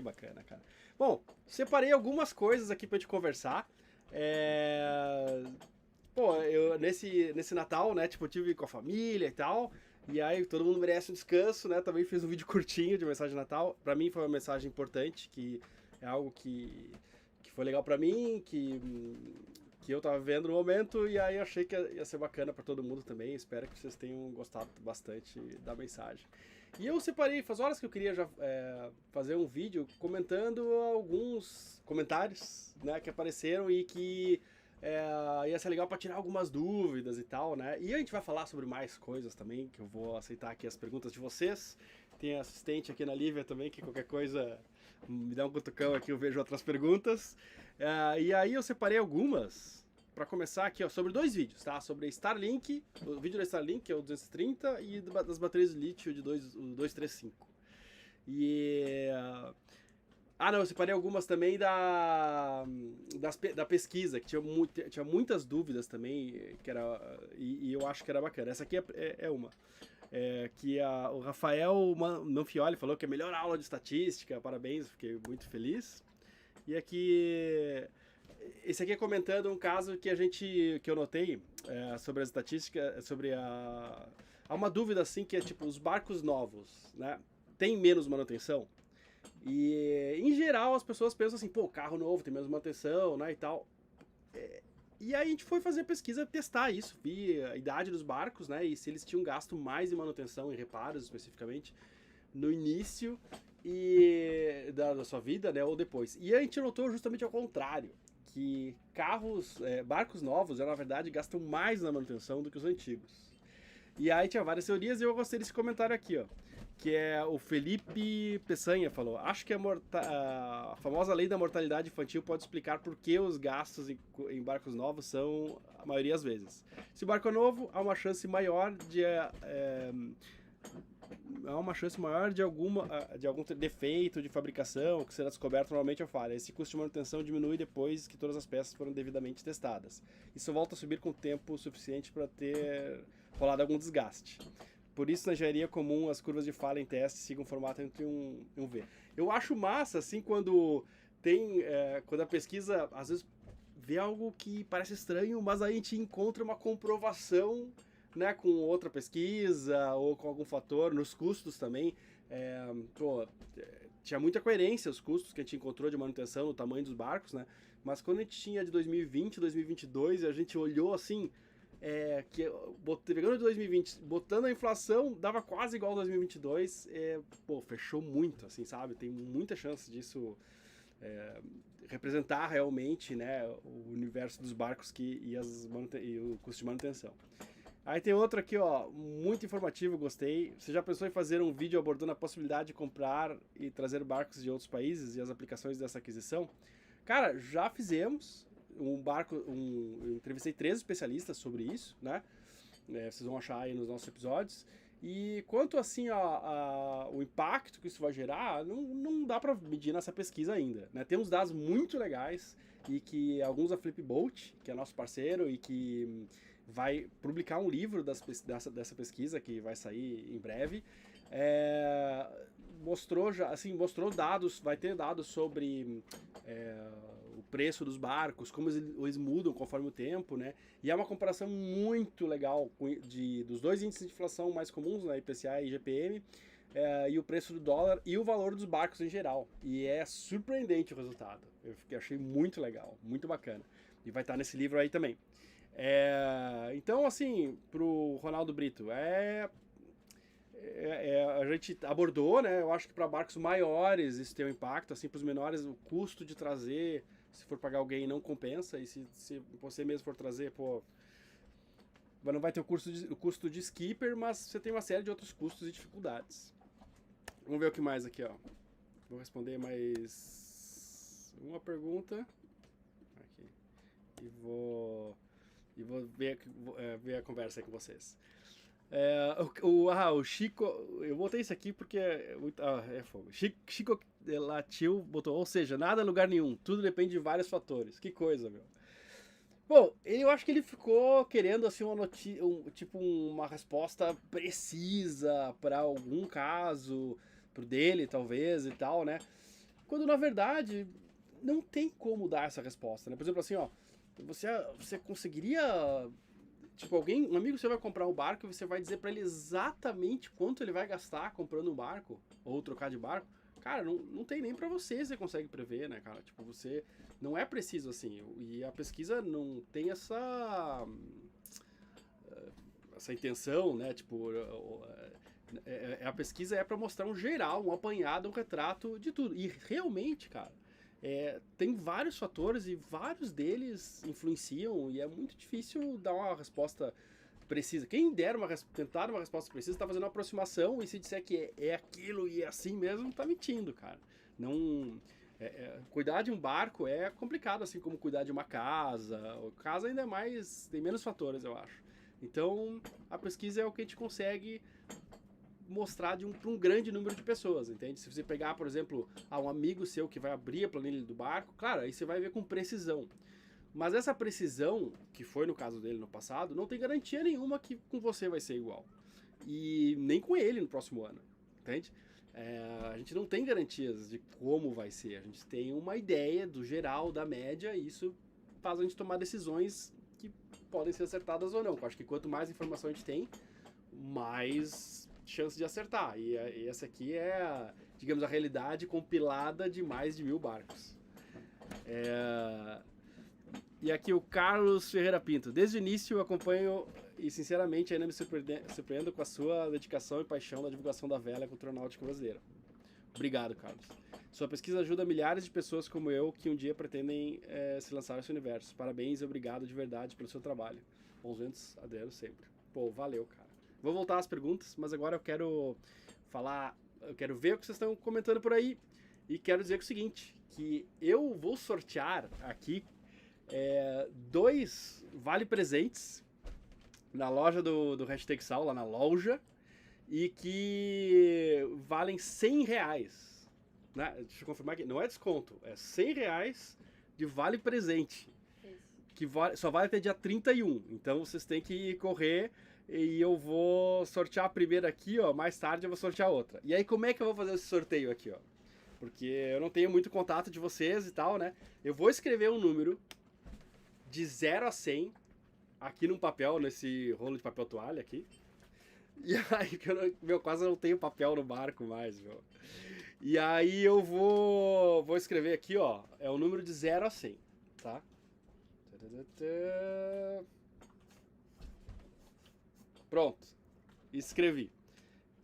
Que bacana, cara. Bom, separei algumas coisas aqui pra gente conversar. É... Pô, eu nesse Natal, né, tipo, eu tive com a família e tal. E aí todo mundo merece um descanso, né? Também fiz um vídeo curtinho de mensagem de Natal. Pra mim foi uma mensagem importante, que é algo que foi legal pra mim, que eu tava vendo no momento, e aí achei que ia ser bacana pra todo mundo também. Espero que vocês tenham gostado bastante da mensagem. E eu separei, faz horas que eu queria já fazer um vídeo comentando alguns comentários, né, que apareceram e que ia ser legal para tirar algumas dúvidas e tal, né? E a gente vai falar sobre mais coisas também, que eu vou aceitar aqui as perguntas de vocês. Tem assistente aqui na Lívia também, que qualquer coisa me dá um cutucão aqui, eu vejo outras perguntas. E aí eu separei algumas para começar aqui, ó, sobre dois vídeos, tá? Sobre Starlink, o vídeo da Starlink, que é o 230, e das baterias de lítio de 235. E não, eu separei algumas também da pesquisa, que tinha muitas dúvidas também, que era, e eu acho que era bacana. Essa aqui é uma. Que o Rafael Manfioli falou que é a melhor aula de estatística, parabéns, fiquei muito feliz. E aqui, esse aqui é comentando um caso que eu notei sobre as estatísticas, há uma dúvida assim, que é tipo, os barcos novos, né, tem menos manutenção? E, em geral, as pessoas pensam assim, pô, carro novo tem menos manutenção, né, e tal. E aí a gente foi fazer pesquisa, testar isso, vi a idade dos barcos, né, e se eles tinham gasto mais em manutenção, em reparos especificamente, no início da sua vida, né, ou depois. E a gente notou justamente ao contrário, que barcos novos, na verdade, gastam mais na manutenção do que os antigos. E aí tinha várias teorias e eu gostei desse comentário aqui, ó. Que é o Felipe Peçanha falou: acho que a famosa lei da mortalidade infantil pode explicar por que os gastos em barcos novos são a maioria das vezes. Se o barco é novo, há uma chance maior de algum defeito de fabricação que será descoberto normalmente ou falha. Esse custo de manutenção diminui depois que todas as peças foram devidamente testadas. Isso volta a subir com tempo suficiente para ter rolado algum desgaste. Por isso, na engenharia comum, as curvas de falha em teste sigam um formato entre um e um V. Eu acho massa, assim, quando quando a pesquisa, às vezes, vê algo que parece estranho, mas aí a gente encontra uma comprovação, né, com outra pesquisa ou com algum fator, nos custos também. Tinha muita coerência os custos que a gente encontrou de manutenção no tamanho dos barcos, né? Mas quando a gente tinha de 2020, 2022, a gente olhou assim, pegando de 2020, botando a inflação, dava quase igual a 2022, fechou muito, assim, sabe? Tem muita chance disso representar realmente, né, o universo dos barcos e o custo de manutenção. Aí tem outro aqui, ó, muito informativo, gostei. Você já pensou em fazer um vídeo abordando a possibilidade de comprar e trazer barcos de outros países e as aplicações dessa aquisição? Cara, já fizemos eu entrevistei 13 especialistas sobre isso, né? Vocês vão achar aí nos nossos episódios. E quanto assim o impacto que isso vai gerar, não dá para medir nessa pesquisa ainda, né? Temos dados muito legais e que alguns da Flipboat, que é nosso parceiro e que vai publicar um livro dessa pesquisa que vai sair em breve, mostrou dados, vai ter dados sobre o preço dos barcos, como eles mudam conforme o tempo, né? E é uma comparação muito legal dos dois índices de inflação mais comuns, né, IPCA e IGPM, e o preço do dólar e o valor dos barcos em geral. E é surpreendente o resultado. Achei muito legal, muito bacana. E vai estar nesse livro aí também. Então, assim, pro Ronaldo Brito, a gente abordou, né? Eu acho que para barcos maiores isso tem um impacto, assim, para os menores o custo de trazer, se for pagar alguém, não compensa, e se você mesmo for trazer, pô, não vai ter o custo de skipper, mas você tem uma série de outros custos e dificuldades. Vamos ver o que mais aqui, ó. Vou responder mais uma pergunta aqui e vou ver a conversa aí com vocês. O Chico, eu botei isso aqui porque é fogo. Chico Latil botou, ou seja, nada em lugar nenhum, tudo depende de vários fatores. Que coisa, meu. Bom, eu acho que ele ficou querendo assim uma resposta precisa para algum caso, pro dele talvez e tal, né? Quando, na verdade, não tem como dar essa resposta, né? Por exemplo, assim, ó, você conseguiria... Tipo, um amigo seu vai comprar um barco e você vai dizer pra ele exatamente quanto ele vai gastar comprando um barco ou trocar de barco. Cara, não tem nem pra você consegue prever, né, cara? Tipo, você não é preciso assim. E a pesquisa não tem essa intenção, né? Tipo, a pesquisa é pra mostrar um geral, um apanhado, um retrato de tudo. E realmente, cara, tem vários fatores e vários deles influenciam e é muito difícil dar uma resposta precisa. Quem tentar uma resposta precisa está fazendo uma aproximação e se disser que é aquilo e é assim mesmo, tá mentindo, cara. Não, cuidar de um barco é complicado, assim como cuidar de uma casa. Casa ainda é mais, tem menos fatores, eu acho. Então, a pesquisa é o que a gente consegue mostrar para um grande número de pessoas, entende? Se você pegar, por exemplo, um amigo seu que vai abrir a planilha do barco, claro, aí você vai ver com precisão. Mas essa precisão, que foi no caso dele no passado, não tem garantia nenhuma que com você vai ser igual. E nem com ele no próximo ano, entende? A gente não tem garantias de como vai ser, a gente tem uma ideia do geral, da média, e isso faz a gente tomar decisões que podem ser acertadas ou não. Eu acho que quanto mais informação a gente tem, mais chance de acertar. E essa aqui é, digamos, a realidade compilada de mais de 1000 barcos. E aqui o Carlos Ferreira Pinto. Desde o início eu acompanho e sinceramente ainda me surpreendo com a sua dedicação e paixão na divulgação da vela cultura náutica brasileira. Obrigado, Carlos. Sua pesquisa ajuda milhares de pessoas como eu que um dia pretendem se lançar nesse universo. Parabéns e obrigado de verdade pelo seu trabalho. Bons ventos, Adriano, sempre. Pô, valeu, cara. Vou voltar às perguntas, mas agora eu quero ver o que vocês estão comentando por aí. E quero dizer o seguinte, que eu vou sortear aqui 2 vale-presentes na loja do Hashtag Sal, lá na loja, e que valem R$100. Né? Deixa eu confirmar aqui, não é desconto, é R$100 de vale-presente. Que só vale até dia 31, então vocês têm que correr e eu vou sortear a primeira aqui, ó, mais tarde eu vou sortear a outra. E aí como é que eu vou fazer esse sorteio aqui, ó? Porque eu não tenho muito contato de vocês e tal, né? Eu vou escrever um número de 0 a 100 aqui num papel, nesse rolo de papel toalha aqui. E aí, quase não tenho papel no barco mais, meu. E aí eu vou escrever aqui, ó, é o número de 0 a 100, tá? Pronto, escrevi.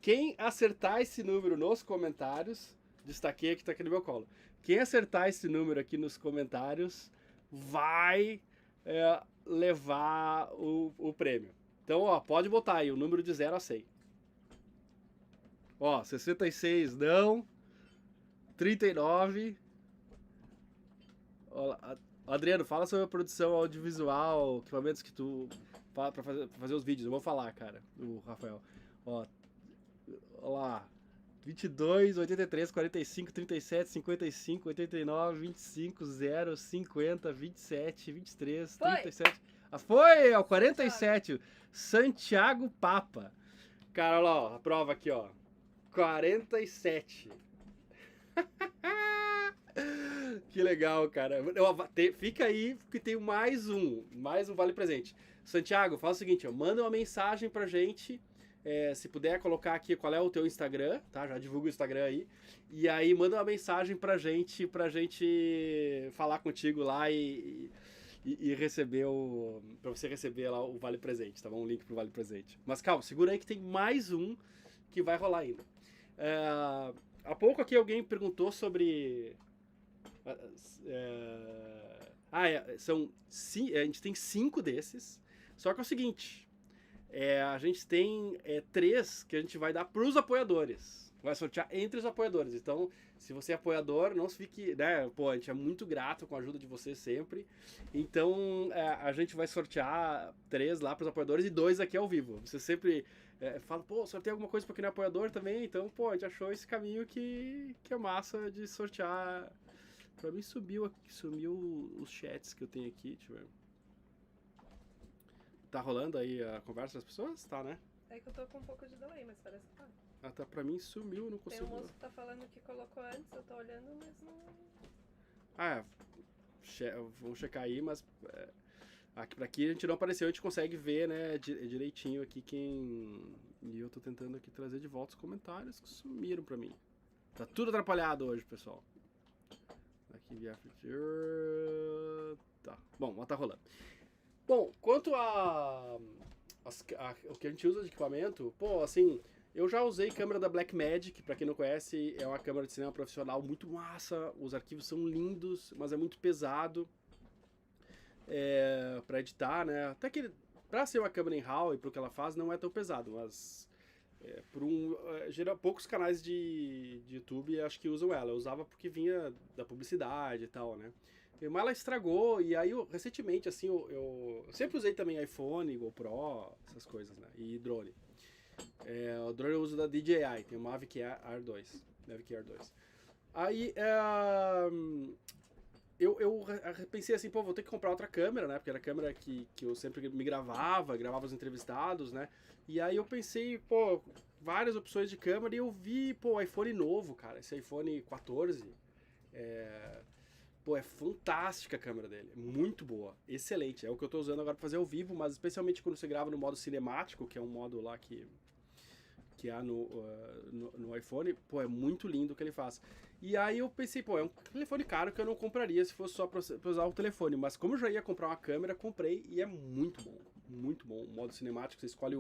Quem acertar esse número nos comentários, destaquei aqui, tá aqui no meu colo. Quem acertar esse número aqui nos comentários vai levar o prêmio. Então, ó, pode botar aí o número de 0 a 100. Ó, 66 não, 39. Ó, Adriano, fala sobre a produção audiovisual, equipamentos que tu fala pra fazer os vídeos. Eu vou falar, cara, o Rafael. Ó lá, 22, 83, 45, 37, 55, 89, 25, 0, 50, 27, 23, 37. Foi, ó, 47. Santiago Papa. Cara, olha lá, ó, a prova aqui, ó. 47. Que legal, cara. Fica aí que tem mais um vale presente. Santiago, fala o seguinte, ó, manda uma mensagem pra gente, se puder colocar aqui qual é o teu Instagram, tá? Já divulga o Instagram aí. E aí manda uma mensagem pra gente falar contigo lá e receber pra você receber lá o vale presente, tá bom? Um link pro vale presente. Mas calma, segura aí que tem mais um que vai rolar ainda. Há pouco aqui alguém perguntou sobre... a gente tem 5 desses, só que é o seguinte, a gente tem 3 que a gente vai dar para os apoiadores, vai sortear entre os apoiadores. Então, se você é apoiador, não se fique, né, pô, a gente é muito grato com a ajuda de vocês sempre, então a gente vai sortear 3 lá para os apoiadores e 2 aqui ao vivo. Você sempre fala, pô, sorteia alguma coisa para quem não é apoiador também, então, pô, a gente achou esse caminho que é massa de sortear. Pra mim sumiu os chats que eu tenho aqui, deixa eu ver. Tá rolando aí a conversa das pessoas? Tá, né? É que eu tô com um pouco de delay, mas parece que tá. Ah, tá, pra mim sumiu, não Tem consigo. um moço que tá falando que colocou antes, eu tô olhando, mas não... Ah, vamos checar aí, mas aqui, pra aqui a gente não apareceu, a gente consegue ver, né, direitinho aqui quem... E eu tô tentando aqui trazer de volta os comentários que sumiram pra mim. Tá tudo atrapalhado hoje, pessoal. Aqui enviar feature... Tá, bom, mas tá rolando. Bom, quanto o que a gente usa de equipamento, pô, assim, eu já usei câmera da Blackmagic, pra quem não conhece, é uma câmera de cinema profissional muito massa, os arquivos são lindos, mas é muito pesado pra editar, né? Até que pra ser uma câmera em RAW e pro que ela faz não é tão pesado, mas poucos canais de YouTube acho que usam ela. Eu usava porque vinha da publicidade e tal, né? Mas ela estragou, e aí recentemente, assim, eu sempre usei também iPhone, GoPro, essas coisas, né? E drone. O drone eu uso da DJI, tem o Mavic Air 2. Mavic Air 2. Aí, eu pensei assim, pô, vou ter que comprar outra câmera, né? Porque era a câmera que eu sempre me gravava os entrevistados, né? E aí eu pensei, pô, várias opções de câmera e eu vi, pô, o iPhone novo, cara. Esse iPhone 14. Pô, é fantástica a câmera dele. Muito boa. Excelente. É o que eu tô usando agora pra fazer ao vivo, mas especialmente quando você grava no modo cinemático, que é um modo lá que há no iPhone, pô, é muito lindo o que ele faz. E aí eu pensei, pô, é um telefone caro que eu não compraria se fosse só pra usar o telefone, mas como eu já ia comprar uma câmera, comprei e é muito bom, muito bom. O modo cinemático, você escolhe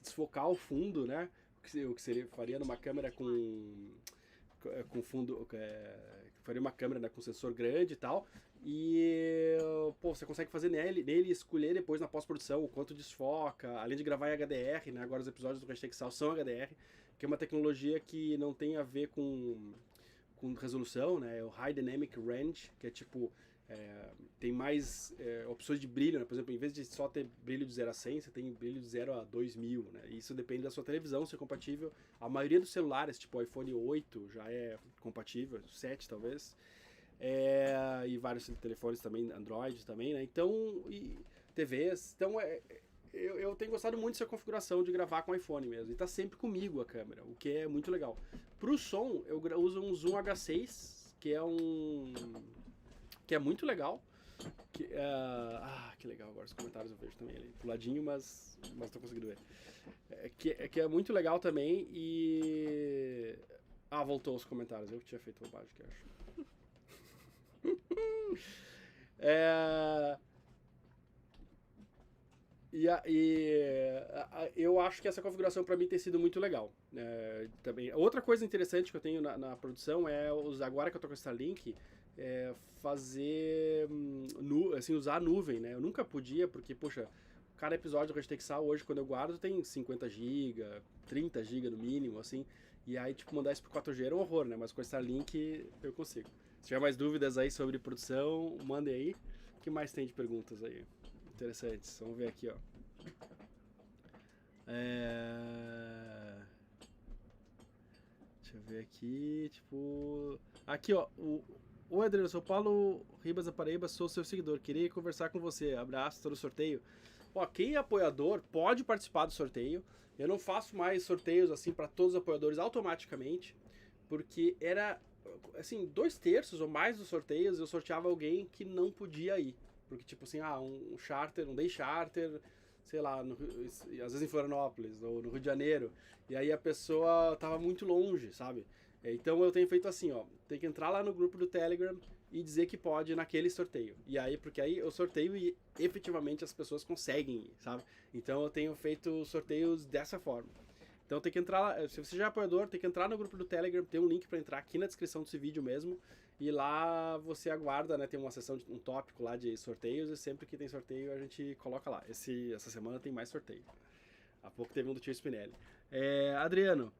desfocar o fundo, né? O que seria, faria numa câmera com fundo, faria uma câmera, né, com sensor grande e tal, e pô, você consegue fazer nele escolher depois na pós-produção o quanto desfoca, além de gravar em HDR, né, agora os episódios do Hashtag Sal são HDR, que é uma tecnologia que não tem a ver com resolução, né, é o High Dynamic Range, que é tipo, tem mais opções de brilho, né? Por exemplo, em vez de só ter brilho de 0 a 100, você tem brilho de 0 a 2000, né? Isso depende da sua televisão, se é compatível. A maioria dos celulares, tipo o iPhone 8, já é compatível, 7 talvez. E vários telefones também, Android também, né? Então, e TVs. Então, eu tenho gostado muito dessa configuração de gravar com iPhone mesmo. E tá sempre comigo a câmera, o que é muito legal. Pro som, eu uso um Zoom H6, que é muito legal. Que legal, agora os comentários eu vejo também ali, puladinho, mas tô conseguindo ver. Que é muito legal também e... voltou os comentários, eu que tinha feito bobagem, que eu acho. Eu acho que essa configuração para mim tem sido muito legal. Também. Outra coisa interessante que eu tenho na produção é agora que eu tô com essa Starlink, fazer assim, usar a nuvem, né? Eu nunca podia, porque, poxa, cada episódio do Hashtag Sal hoje, quando eu guardo, tem 50 GB, 30 GB no mínimo, assim. E aí, tipo, mandar isso pro 4G era um horror, né? Mas com a Starlink eu consigo. Se tiver mais dúvidas aí sobre produção, mandem aí. O que mais tem de perguntas aí? Interessantes. Vamos ver aqui, ó. Deixa eu ver aqui, tipo... Aqui, ó. Oi, Adriano, sou Paulo Ribas da Paraíba, sou seu seguidor. Queria conversar com você. Abraço, tô no sorteio. Ó, quem é apoiador pode participar do sorteio. Eu não faço mais sorteios assim para todos os apoiadores automaticamente, porque era assim, 2/3 ou mais dos sorteios eu sorteava alguém que não podia ir. Porque, tipo assim, um charter, um day charter, sei lá, às vezes em Florianópolis ou no Rio de Janeiro. E aí a pessoa tava muito longe, sabe? Então eu tenho feito assim, ó, tem que entrar lá no grupo do Telegram e dizer que pode naquele sorteio. E aí, porque aí eu sorteio e efetivamente as pessoas conseguem ir, sabe? Então eu tenho feito sorteios dessa forma. Então tem que entrar lá, se você já é apoiador, tem que entrar no grupo do Telegram, tem um link para entrar aqui na descrição desse vídeo mesmo. E lá você aguarda, né? Tem uma seção, um tópico lá de sorteios e sempre que tem sorteio a gente coloca lá. Essa semana tem mais sorteio. Há pouco teve um do Tio Spinelli. Adriano,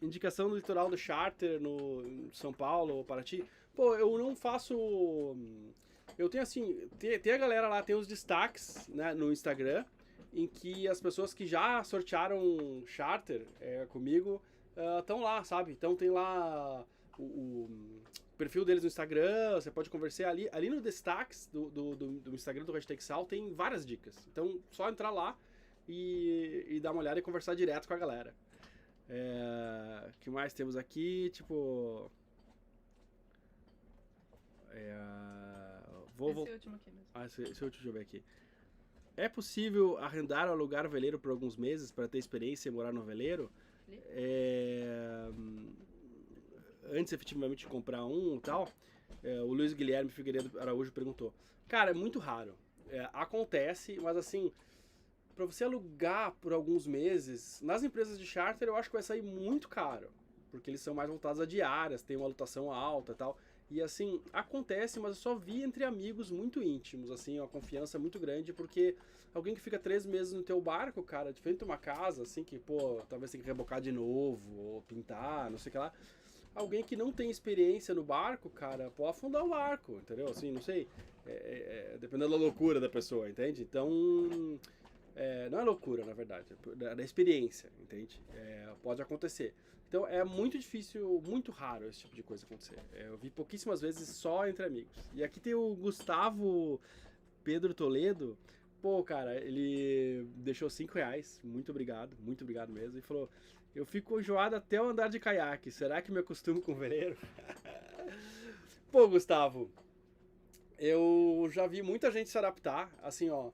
indicação do litoral do charter no São Paulo ou Paraty. Pô, eu não faço... Eu tenho assim, tem a galera lá, tem os destaques, né, no Instagram, em que as pessoas que já sortearam charter comigo estão lá, sabe? Então tem lá o perfil deles no Instagram, você pode conversar ali. Ali no destaques do Instagram do Hashtag Sal tem várias dicas. Então só entrar lá e dar uma olhada e conversar direto com a galera. O que mais temos aqui? Tipo... Esse último aqui mesmo. Esse último, deixa eu ver aqui. É possível arrendar ou alugar o veleiro por alguns meses para ter experiência e morar no veleiro? Antes efetivamente de comprar um e tal, o Luiz Guilherme Figueiredo Araújo perguntou. Cara, é muito raro. Acontece, mas assim, para você alugar por alguns meses, nas empresas de charter eu acho que vai sair muito caro, porque eles são mais voltados a diárias, tem uma lotação alta e tal. E assim, acontece, mas eu só vi entre amigos muito íntimos, assim, uma confiança muito grande, porque alguém que fica 3 meses no teu barco, cara, diferente de uma casa, assim, que, pô, talvez tem que rebocar de novo, ou pintar, não sei o que lá. Alguém que não tem experiência no barco, cara, pode afundar o barco, entendeu? Assim, não sei, dependendo da loucura da pessoa, entende? Então, não é loucura, na verdade, é da experiência, entende? Pode acontecer. Então é muito difícil, muito raro esse tipo de coisa acontecer. Eu vi pouquíssimas vezes só entre amigos. E aqui tem o Gustavo Pedro Toledo. Pô, cara, ele deixou R$5. Muito obrigado mesmo. E falou: eu fico enjoado até eu andar de caiaque. Será que me acostumo com o veleiro? Pô, Gustavo, eu já vi muita gente se adaptar. Assim, ó.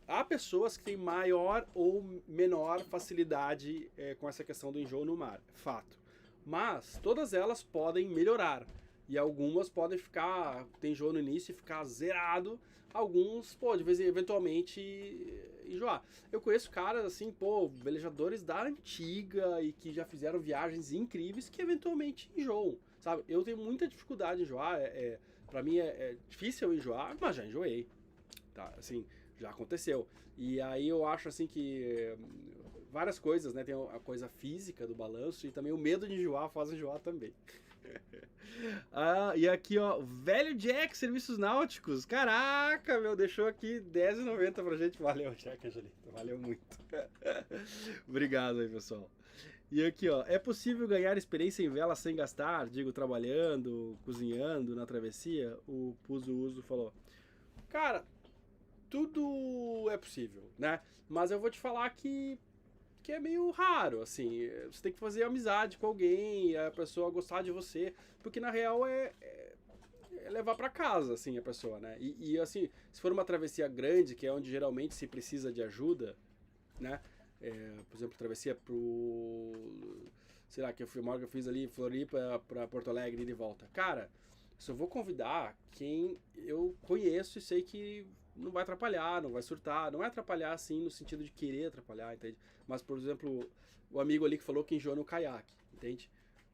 Há pessoas que têm maior ou menor facilidade com essa questão do enjoo no mar, fato. Mas todas elas podem melhorar. E algumas podem ficar, tem enjoo no início e ficar zerado. Alguns, pô, de vez em eventualmente enjoar. Eu conheço caras assim, pô, velejadores da antiga e que já fizeram viagens incríveis que eventualmente enjoam, sabe? Eu tenho muita dificuldade em enjoar. Pra mim é difícil eu enjoar, mas já enjoei. Tá, assim, já aconteceu. E aí eu acho assim que várias coisas, né? Tem a coisa física do balanço e também o medo de enjoar faz enjoar também. E aqui, ó, Velho Jack, Serviços Náuticos. Caraca, meu, deixou aqui R$10,90 pra gente. Valeu, Jack Angelito, valeu muito. Obrigado aí, pessoal. E aqui, ó, é possível ganhar experiência em vela sem gastar? Digo, trabalhando, cozinhando na travessia? O Puso Uso falou. Cara, tudo é possível, né? Mas eu vou te falar que é meio raro, assim. Você tem que fazer amizade com alguém, a pessoa gostar de você, porque na real é levar pra casa, assim, a pessoa, né? E assim, se for uma travessia grande, que é onde geralmente se precisa de ajuda, né? Por exemplo, travessia pro... sei lá, que eu fiz ali Floripa pra Porto Alegre e de volta. Cara, só vou convidar quem eu conheço e sei que não vai atrapalhar, não vai surtar. Não é atrapalhar, assim, no sentido de querer atrapalhar, entende? Mas, por exemplo, o amigo ali que falou que enjoa no caiaque, entende?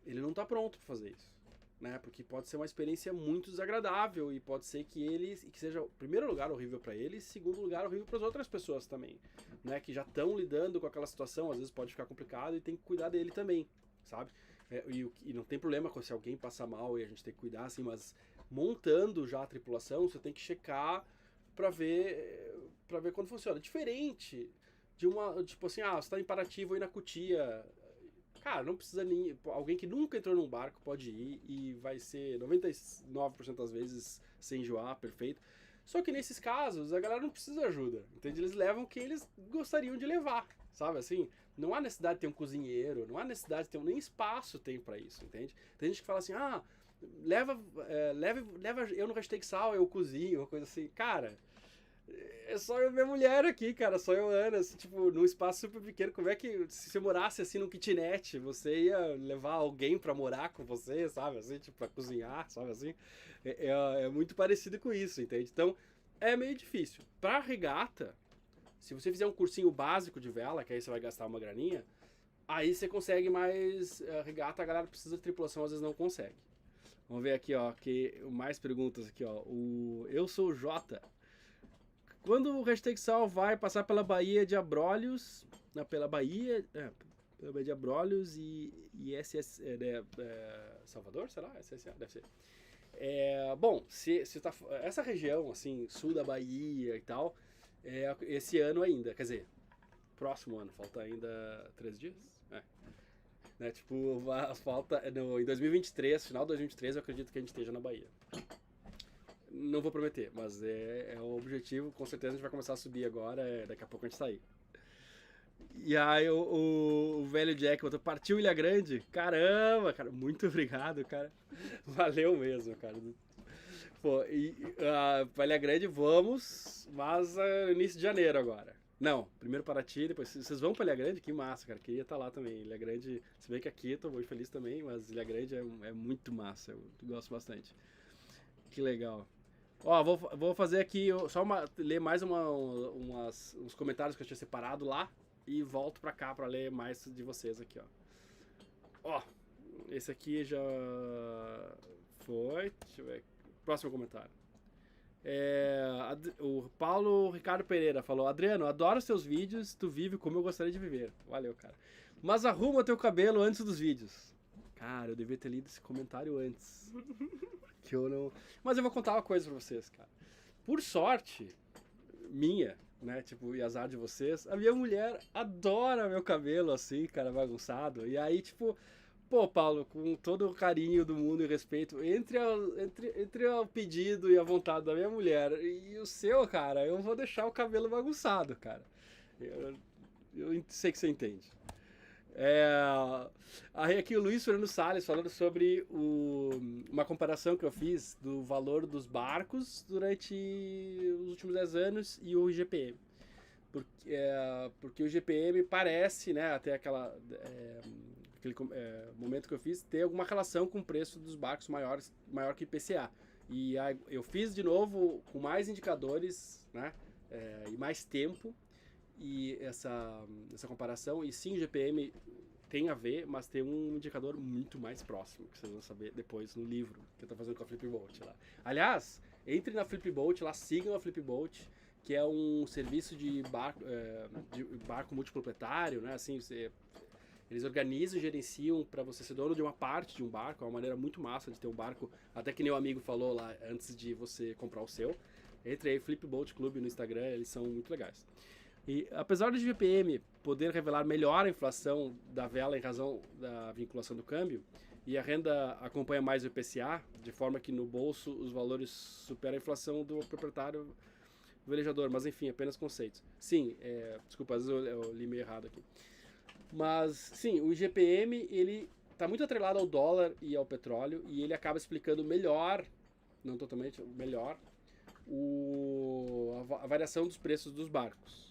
Ele não tá pronto pra fazer isso, né? Porque pode ser uma experiência muito desagradável e pode ser que seja, em primeiro lugar, horrível pra ele e, em segundo lugar, horrível para as outras pessoas também, né? Que já estão lidando com aquela situação, às vezes pode ficar complicado e tem que cuidar dele também, sabe? E não tem problema se alguém passa mal e a gente tem que cuidar, assim, mas montando já a tripulação, você tem que checar pra ver quando funciona. Diferente de uma, tipo assim, você tá em Paraty, vou ir na Cutia. Cara, não precisa nem... Alguém que nunca entrou num barco pode ir e vai ser 99% das vezes sem enjoar, perfeito. Só que nesses casos, a galera não precisa de ajuda, entende? Eles levam quem eles gostariam de levar, sabe assim? Não há necessidade de ter um cozinheiro, não há necessidade de ter nem espaço tem pra isso, entende? Tem gente que fala assim, leva eu no hashtag sal, eu cozinho, uma coisa assim. Cara, é só eu e minha mulher aqui, cara, só eu e Ana, assim, tipo, num espaço super pequeno. Como é que, se você morasse assim num kitnet, você ia levar alguém pra morar com você, sabe, assim, tipo, pra cozinhar, sabe, assim? É muito parecido com isso, entende? Então, é meio difícil. Pra regata, se você fizer um cursinho básico de vela, que aí você vai gastar uma graninha, aí você consegue mais regata, a galera precisa de tripulação, às vezes não consegue. Vamos ver aqui, ó, que mais perguntas aqui, ó. Eu sou o Jota. Quando o hashtag Sal vai passar pela Baía de Abrolhos, pela Baía de Abrolhos e SS, Salvador, será? SSA, deve ser. Bom, se tá, essa região, assim, sul da Bahia e tal, esse ano ainda, quer dizer, próximo ano, falta ainda 3 dias? Né, tipo, falta em 2023, final de 2023, eu acredito que a gente esteja na Bahia. Não vou prometer, mas é o objetivo, com certeza a gente vai começar a subir agora, daqui a pouco a gente sair. E aí o velho Jack botou, partiu Ilha Grande? Caramba, cara, muito obrigado, cara. Valeu mesmo, cara. Pô, pra Ilha Grande vamos, mas início de janeiro agora. Não, primeiro Paraty, depois vocês vão pra Ilha Grande? Que massa, cara, queria estar lá também. Ilha Grande, se bem que aqui tô muito feliz também, mas Ilha Grande é muito massa, eu gosto bastante. Que legal. Ó, vou fazer aqui, ler mais uns comentários que eu tinha separado lá e volto pra cá pra ler mais de vocês aqui, ó. Ó, esse aqui já foi, deixa eu ver. Próximo comentário. O Paulo Ricardo Pereira falou: Adriano, adoro seus vídeos, tu vive como eu gostaria de viver. Valeu, cara. Mas arruma teu cabelo antes dos vídeos. Cara, eu devia ter lido esse comentário antes. Que eu não. Mas eu vou contar uma coisa pra vocês, cara. Por sorte minha, né? Tipo, e azar de vocês, a minha mulher adora meu cabelo assim, cara, bagunçado. E aí, tipo, pô, Paulo, com todo o carinho do mundo e respeito, entre o pedido e a vontade da minha mulher e o seu, cara, eu vou deixar o cabelo bagunçado, cara. Eu sei que você entende. Aí aqui o Luiz Fernando Salles falando sobre uma comparação que eu fiz do valor dos barcos durante os últimos 10 anos e o IGPM. Porque o IGPM parece, né, até aquele momento que eu fiz, ter alguma relação com o preço dos barcos maior que IPCA. E eu fiz de novo com mais indicadores, né, e mais tempo, e essa comparação, e sim o GPM tem a ver, mas tem um indicador muito mais próximo, que vocês vão saber depois no livro que eu tô fazendo com a Flipboat lá. Aliás, entre na Flipboat lá, sigam a Flipboat, que é um serviço de barco multiproprietário, né? Assim, eles organizam e gerenciam para você ser dono de uma parte de um barco. É uma maneira muito massa de ter um barco, até que nem o amigo falou lá antes de você comprar o seu. Entre aí, Flipboat Club no Instagram, eles são muito legais. E apesar do GPM poder revelar melhor a inflação da vela em razão da vinculação do câmbio, e a renda acompanha mais o IPCA, de forma que no bolso os valores superam a inflação do proprietário velejador, mas enfim, apenas conceitos. Sim, desculpa, às vezes eu li meio errado aqui. Mas sim, o IGPM ele está muito atrelado ao dólar e ao petróleo, e ele acaba explicando melhor, não totalmente, melhor, a variação dos preços dos barcos.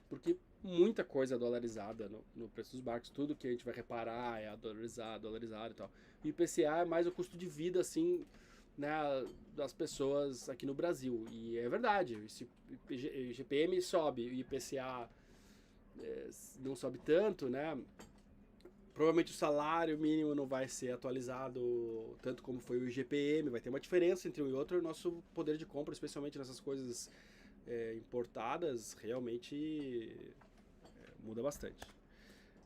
Porque muita coisa é dolarizada no preço dos barcos, tudo que a gente vai reparar é dolarizado e tal. E o IPCA é mais o custo de vida, assim, né, das pessoas aqui no Brasil. E é verdade, se o IGPM sobe e o IPCA não sobe tanto, né, provavelmente o salário mínimo não vai ser atualizado tanto como foi o IGPM, vai ter uma diferença entre um e outro, e o nosso poder de compra, especialmente nessas coisas importadas, realmente muda bastante.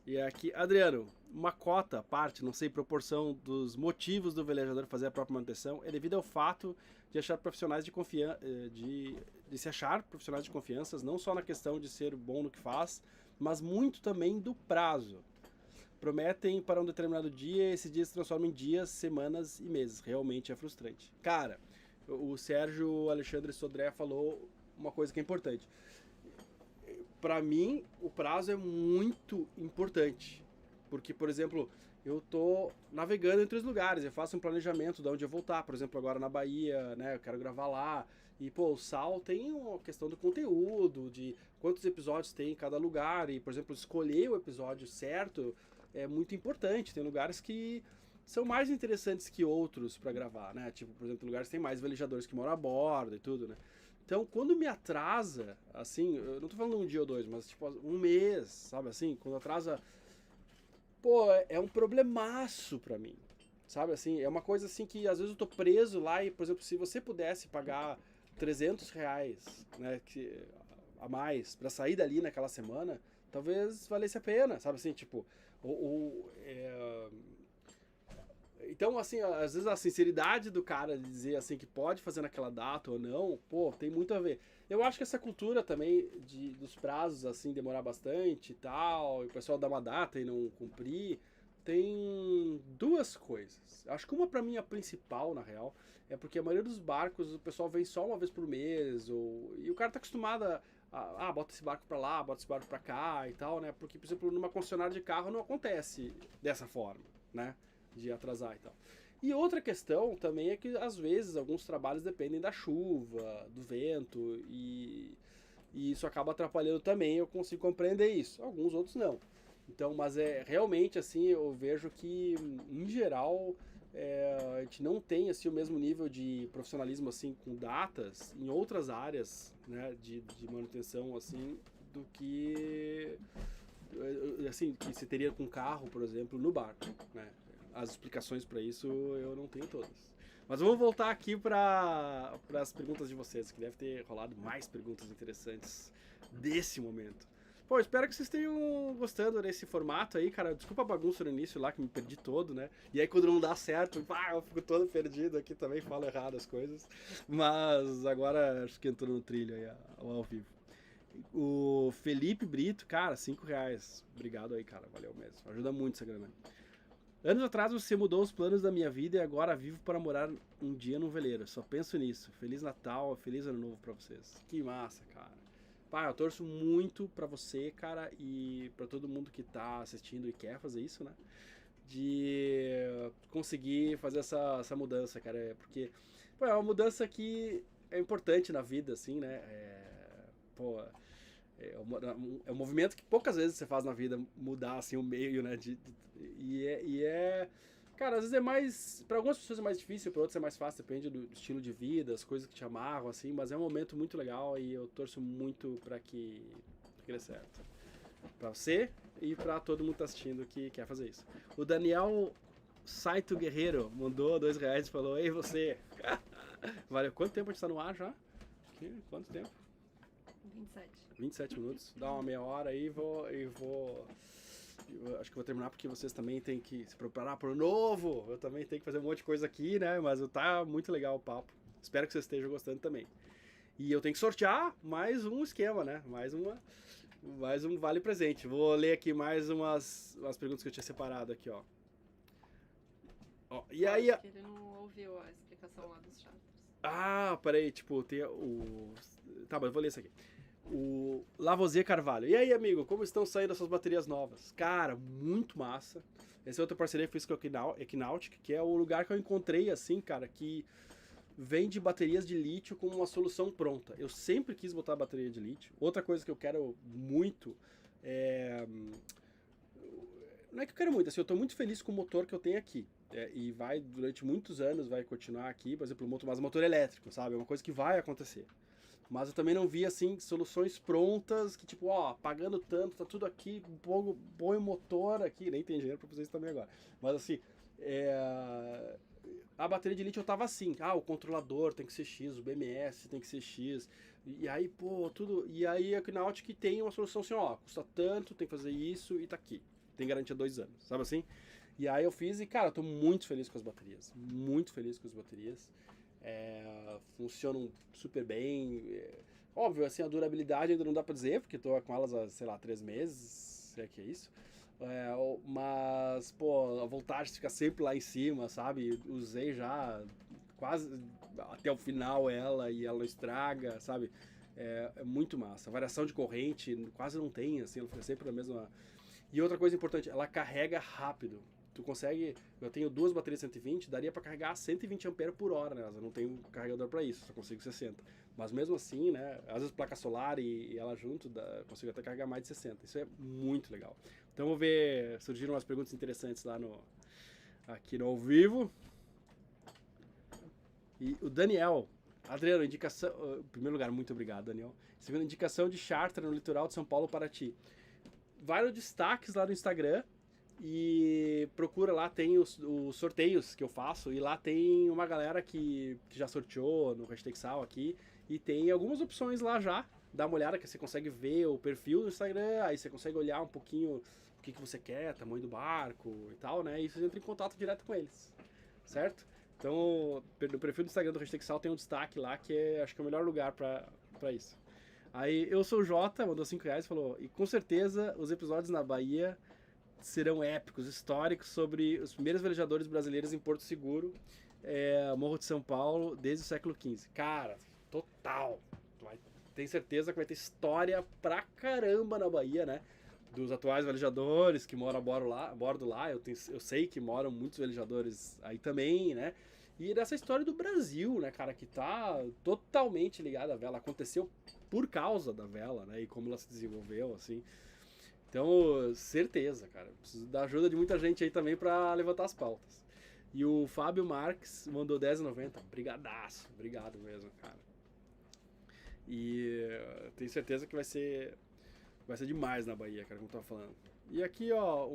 E aqui, Adriano, uma cota, parte, não sei, proporção dos motivos do velejador fazer a própria manutenção é devido ao fato de achar profissionais de confiança, de se achar profissionais de confiança, não só na questão de ser bom no que faz, mas muito também do prazo. Prometem para um determinado dia, esse dia se transforma em dias, semanas e meses. Realmente é frustrante. Cara, o Sérgio Alexandre Sodré falou uma coisa que é importante. Para mim, o prazo é muito importante. Porque, por exemplo, eu tô navegando entre os lugares, eu faço um planejamento de onde eu voltar. Por exemplo, agora na Bahia, né, eu quero gravar lá. E, pô, o Sal tem uma questão do conteúdo, de quantos episódios tem em cada lugar. E, por exemplo, escolher o episódio certo é muito importante. Tem lugares que são mais interessantes que outros para gravar, né? Tipo, por exemplo, lugares que tem mais velejadores que moram a bordo e tudo, né? Então, quando me atrasa, assim, eu não tô falando um dia ou dois, mas tipo um mês, sabe assim? Quando atrasa, pô, é um problemaço pra mim, sabe assim? É uma coisa assim que às vezes eu tô preso lá e, por exemplo, se você pudesse pagar R$300, né, a mais pra sair dali naquela semana, talvez valesse a pena, sabe assim? Tipo, então, assim, às vezes a sinceridade do cara de dizer assim que pode fazer naquela data ou não, pô, tem muito a ver. Eu acho que essa cultura também dos prazos, assim, demorar bastante e tal, e o pessoal dar uma data e não cumprir, tem duas coisas. Acho que uma pra mim, a principal, na real, é porque a maioria dos barcos o pessoal vem só uma vez por mês, e o cara tá acostumado bota esse barco pra lá, bota esse barco pra cá e tal, né? Porque, por exemplo, numa concessionária de carro não acontece dessa forma, né? De atrasar e tal. E outra questão também é que, às vezes, alguns trabalhos dependem da chuva, do vento, e isso acaba atrapalhando também, eu consigo compreender isso. Alguns outros não. Então, mas realmente, assim, eu vejo que, em geral, a gente não tem, assim, o mesmo nível de profissionalismo, assim, com datas em outras áreas, né, de manutenção, assim, do que, assim, que se teria com carro, por exemplo, no barco, né. As explicações para isso eu não tenho todas. Mas vamos voltar aqui para as perguntas de vocês, que deve ter rolado mais perguntas interessantes desse momento. Pô, espero que vocês tenham gostando desse formato aí, cara. Desculpa a bagunça no início lá, que me perdi todo, né? E aí quando não dá certo, eu fico todo perdido aqui também, falo errado as coisas. Mas agora acho que entrou no trilho aí ao vivo. O Felipe Brito, cara, R$5. Obrigado aí, cara. Valeu mesmo. Ajuda muito essa grana. Anos atrás você mudou os planos da minha vida e agora vivo para morar um dia num veleiro. Só penso nisso. Feliz Natal, feliz Ano Novo pra vocês. Que massa, cara. Pá, eu torço muito pra você, cara, e pra todo mundo que tá assistindo e quer fazer isso, né? De conseguir fazer essa mudança, cara. Porque, pô, é uma mudança que é importante na vida, assim, né? Pô, é um movimento que poucas vezes você faz na vida, mudar assim o meio, né? Cara, às vezes é mais. Para algumas pessoas é mais difícil, para outras é mais fácil, depende do estilo de vida, as coisas que te amarram, assim, mas é um momento muito legal e eu torço muito para que dê certo. Pra você e pra todo mundo que tá assistindo que quer fazer isso. O Daniel Saito Guerreiro mandou R$2 e falou: Ei, você! Valeu. Quanto tempo a gente tá no ar já? Quanto tempo? 27 minutos. Dá uma meia hora aí e vou. Eu acho que vou terminar porque vocês também têm que se preparar para o novo. Eu também tenho que fazer um monte de coisa aqui, né? Mas tá muito legal o papo. Espero que vocês estejam gostando também. E eu tenho que sortear mais um esquema, né? Mais um vale presente. Vou ler aqui mais umas perguntas que eu tinha separado aqui, ó. E aí. Acho que ele não ouviu a explicação lá dos chakras. Peraí, tipo, tem o. Tá, mas eu vou ler isso aqui. O Lavoisier Carvalho. E aí, amigo, como estão saindo as suas baterias novas? Cara, muito massa. Essa é outra parceria que eu fiz com a Equinautic, que é o lugar que eu encontrei, assim, cara, que vende baterias de lítio como uma solução pronta. Eu sempre quis botar bateria de lítio. Outra coisa que eu quero muito não é que eu quero muito, assim, eu tô muito feliz com o motor que eu tenho aqui. E vai, durante muitos anos, vai continuar aqui, por exemplo, mas motor elétrico, sabe? É uma coisa que vai acontecer. Mas eu também não vi, assim, soluções prontas que, tipo, pagando tanto, tá tudo aqui, põe o motor aqui, nem tem dinheiro pra fazer isso também agora. Mas, assim, a bateria de lítio eu tava assim, o controlador tem que ser X, o BMS tem que ser X, e aí, pô, tudo... E aí a Equinautic tem uma solução assim, custa tanto, tem que fazer isso e tá aqui. Tem garantia 2 anos, sabe assim? E aí eu fiz e, cara, eu tô muito feliz com as baterias, muito feliz com as baterias. Funcionam super bem. Óbvio, assim, a durabilidade ainda não dá pra dizer, porque tô com elas há, sei lá, 3 meses, se é que é isso. Mas, pô, a voltagem fica sempre lá em cima, sabe? Usei já quase até o final ela e ela não estraga, sabe? É muito massa. A variação de corrente quase não tem, assim, ela fica sempre na mesma... E outra coisa importante, ela carrega rápido. Tu consegue, eu tenho 2 baterias 120, daria para carregar 120 ampere por hora, né? Eu não tenho carregador para isso, só consigo 60. Mas mesmo assim, né? Às vezes placa solar e ela junto, consigo até carregar mais de 60. Isso é muito legal. Então vou ver, surgiram umas perguntas interessantes lá aqui no ao vivo. E o Daniel, Adriano, indicação, em primeiro lugar, muito obrigado, Daniel. Segunda, indicação de charter no litoral de São Paulo para ti. Vai no destaques lá no Instagram e procura lá, tem os sorteios que eu faço e lá tem uma galera que já sorteou no Hashtag Sal aqui e tem algumas opções lá já. Dá uma olhada que você consegue ver o perfil do Instagram, aí você consegue olhar um pouquinho o que você quer, tamanho do barco e tal, né? E você entra em contato direto com eles, certo? Então, no perfil do Instagram do Hashtag Sal tem um destaque lá que acho que é o melhor lugar pra isso. Aí, eu sou o Jota, mandou R$5 e falou, e com certeza os episódios na Bahia serão épicos, históricos, sobre os primeiros velejadores brasileiros em Porto Seguro, Morro de São Paulo, desde o século XV. Cara, total. tenho certeza que vai ter história pra caramba na Bahia, né? Dos atuais velejadores que moram a bordo lá. Eu sei que moram muitos velejadores aí também, né? E dessa história do Brasil, né, cara, que tá totalmente ligada à vela. Aconteceu por causa da vela, né? E como ela se desenvolveu, assim. Então, certeza, cara. Preciso da ajuda de muita gente aí também pra levantar as pautas. E o Fábio Marques mandou R$10,90. Brigadaço. Obrigado mesmo, cara. E tenho certeza que vai ser demais na Bahia, cara, como eu tava falando. E aqui, ó,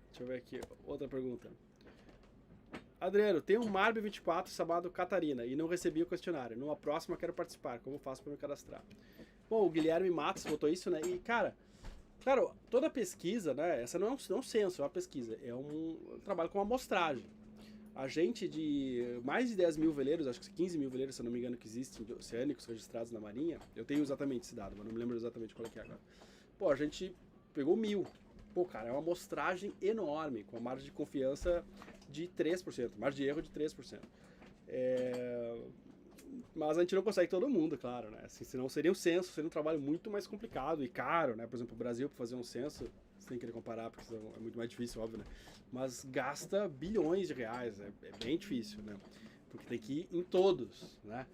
deixa eu ver aqui, outra pergunta. Adriano, tem um Marb 24 chamado Catarina e não recebi o questionário. Numa próxima quero participar. Como faço para me cadastrar? Bom, o Guilherme Matos botou isso, né? E, cara, claro, toda pesquisa, né? Essa não é um censo, é uma pesquisa. É um trabalho com amostragem. A gente de mais de 10 mil veleiros, acho que 15 mil veleiros, se eu não me engano, que existem oceânicos registrados na Marinha. Eu tenho exatamente esse dado, mas não me lembro exatamente qual é que é agora. Pô, a gente pegou 1.000. Pô, cara, é uma amostragem enorme, com a margem de confiança de 3%, margem de erro de 3%. Mas a gente não consegue todo mundo, claro, né? Assim, senão seria um censo, seria um trabalho muito mais complicado e caro, né? Por exemplo, o Brasil, para fazer um censo, você tem que comparar, porque é muito mais difícil, óbvio, né? Mas gasta bilhões de reais, é bem difícil, né? Porque tem que ir em todos, né?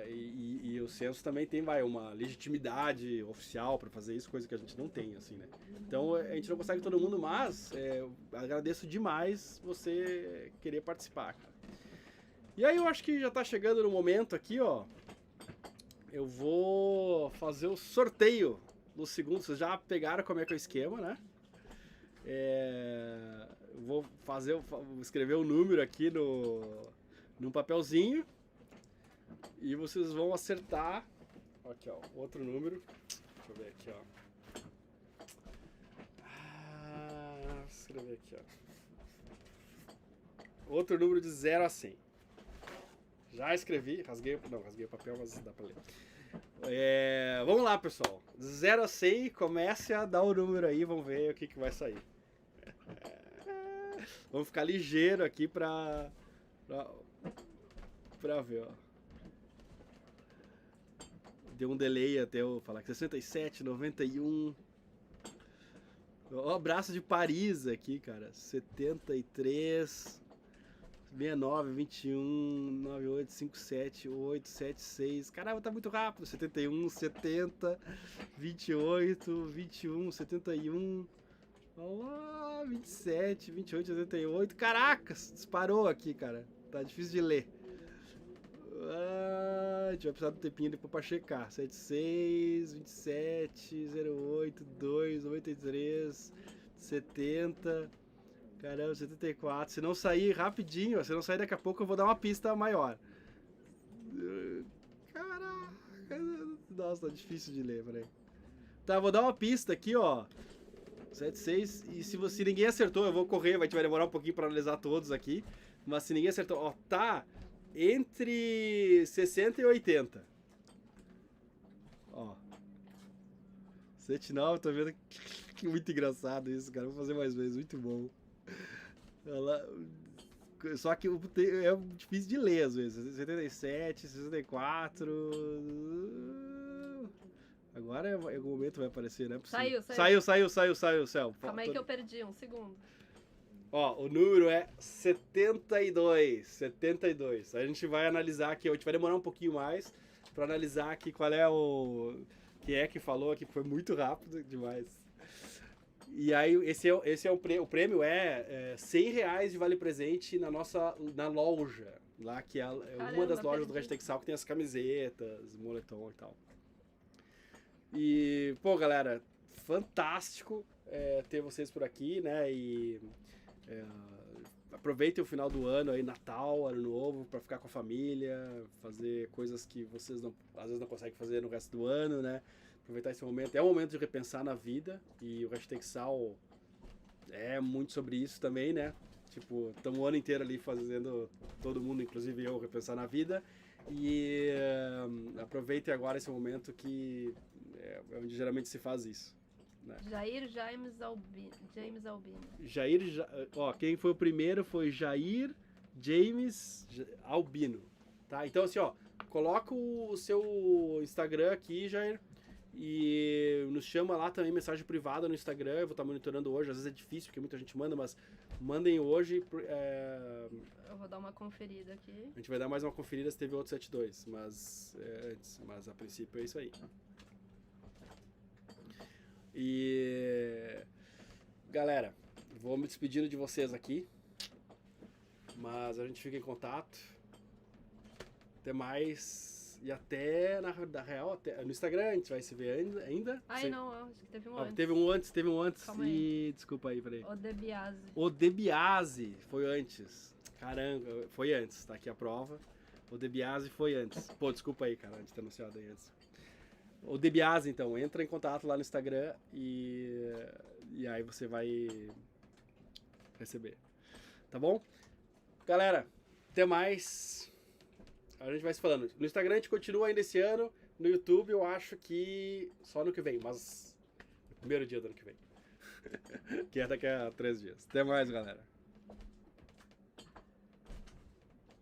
E o censo também tem, uma legitimidade oficial para fazer isso, coisa que a gente não tem, assim, né? Então, a gente não consegue todo mundo, mas agradeço demais você querer participar, cara. E aí eu acho que já tá chegando no momento aqui, ó. Eu vou fazer o sorteio do segundo. Vocês já pegaram como é que é o esquema, né? Vou escrever o número aqui num papelzinho. E vocês vão acertar. Aqui, ó, outro número. Deixa eu ver aqui, ó. Vou escrever aqui, ó. Outro número de 0 a 100. Já escrevi, rasguei o papel, mas dá pra ler. Vamos lá, pessoal. 0 a 100, comece a dar o número aí, vamos ver o que vai sair. Vamos ficar ligeiro aqui pra ver, ó. Deu um delay até eu falar que 67, 91. Ó, abraço de Paris aqui, cara. 73... 69, 21, 98, 57, 8, 7, 6. Caramba, tá muito rápido. 71, 70, 28, 21, 71. Vamos lá, 27, 28, 78. Caracas, disparou aqui, cara. Tá difícil de ler. A gente vai precisar do tempinho depois pra checar. 76, 27, 08, 2, 93, 70... Caramba, 74. Se não sair rapidinho, se não sair daqui a pouco, eu vou dar uma pista maior. Caraca. Nossa, tá difícil de ler, peraí. Tá, vou dar uma pista aqui, ó. 76. E se ninguém acertou, eu vou correr. Vai demorar um pouquinho pra analisar todos aqui. Mas se ninguém acertou, ó, tá entre 60 e 80. Ó. 79, tô vendo que muito engraçado isso, cara. Vou fazer mais vezes, muito bom. Só que é difícil de ler às vezes. 77, 64. Agora em algum momento vai aparecer, né? Saiu, céu. Calma aí que eu perdi um segundo. Ó, o número é 72. 72. A gente vai analisar aqui, a gente vai demorar um pouquinho mais pra analisar aqui qual é quem é que falou aqui, foi muito rápido demais. E aí, o prêmio é R$100 de vale presente na loja, lá que é uma das lojas do Hashtag Sal que tem as camisetas, moletom e tal. E, pô, galera, fantástico ter vocês por aqui, né? E aproveitem o final do ano aí, Natal, Ano Novo, pra ficar com a família, fazer coisas que vocês às vezes não conseguem fazer no resto do ano, né? Aproveitar esse momento. É um momento de repensar na vida. E o Hashtag Sal é muito sobre isso também, né? Tipo, estamos o ano inteiro ali fazendo todo mundo, inclusive eu, repensar na vida. E aproveitem agora esse momento que é onde geralmente se faz isso. Né? James Albino. Quem foi o primeiro foi Jair James Albino. tá? Então, assim, ó, coloca o seu Instagram aqui, Jair, e nos chama lá também, mensagem privada no Instagram, eu vou estar monitorando hoje, às vezes é difícil, porque muita gente manda, mas mandem hoje. Eu vou dar uma conferida aqui. A gente vai dar mais uma conferida se teve outro 72, mas antes, mas a princípio é isso aí. E galera, vou me despedindo de vocês aqui, mas a gente fica em contato. Até mais. E até, na real, até, no Instagram a gente vai se ver ainda. Ai, não, acho que teve um antes. Teve um antes. Calma aí. Desculpa aí, peraí. O DeBiase. O DeBiase foi antes. Caramba, foi antes, tá aqui a prova. O DeBiase foi antes. Pô, desculpa aí, cara, de ter anunciado aí antes. O DeBiase, então, entra em contato lá no Instagram e aí você vai receber. Tá bom? Galera, até mais. A gente vai se falando. No Instagram a gente continua ainda esse ano. No YouTube eu acho que só no que vem, mas no primeiro dia do ano que vem. Que é daqui a 3 dias. Até mais, galera.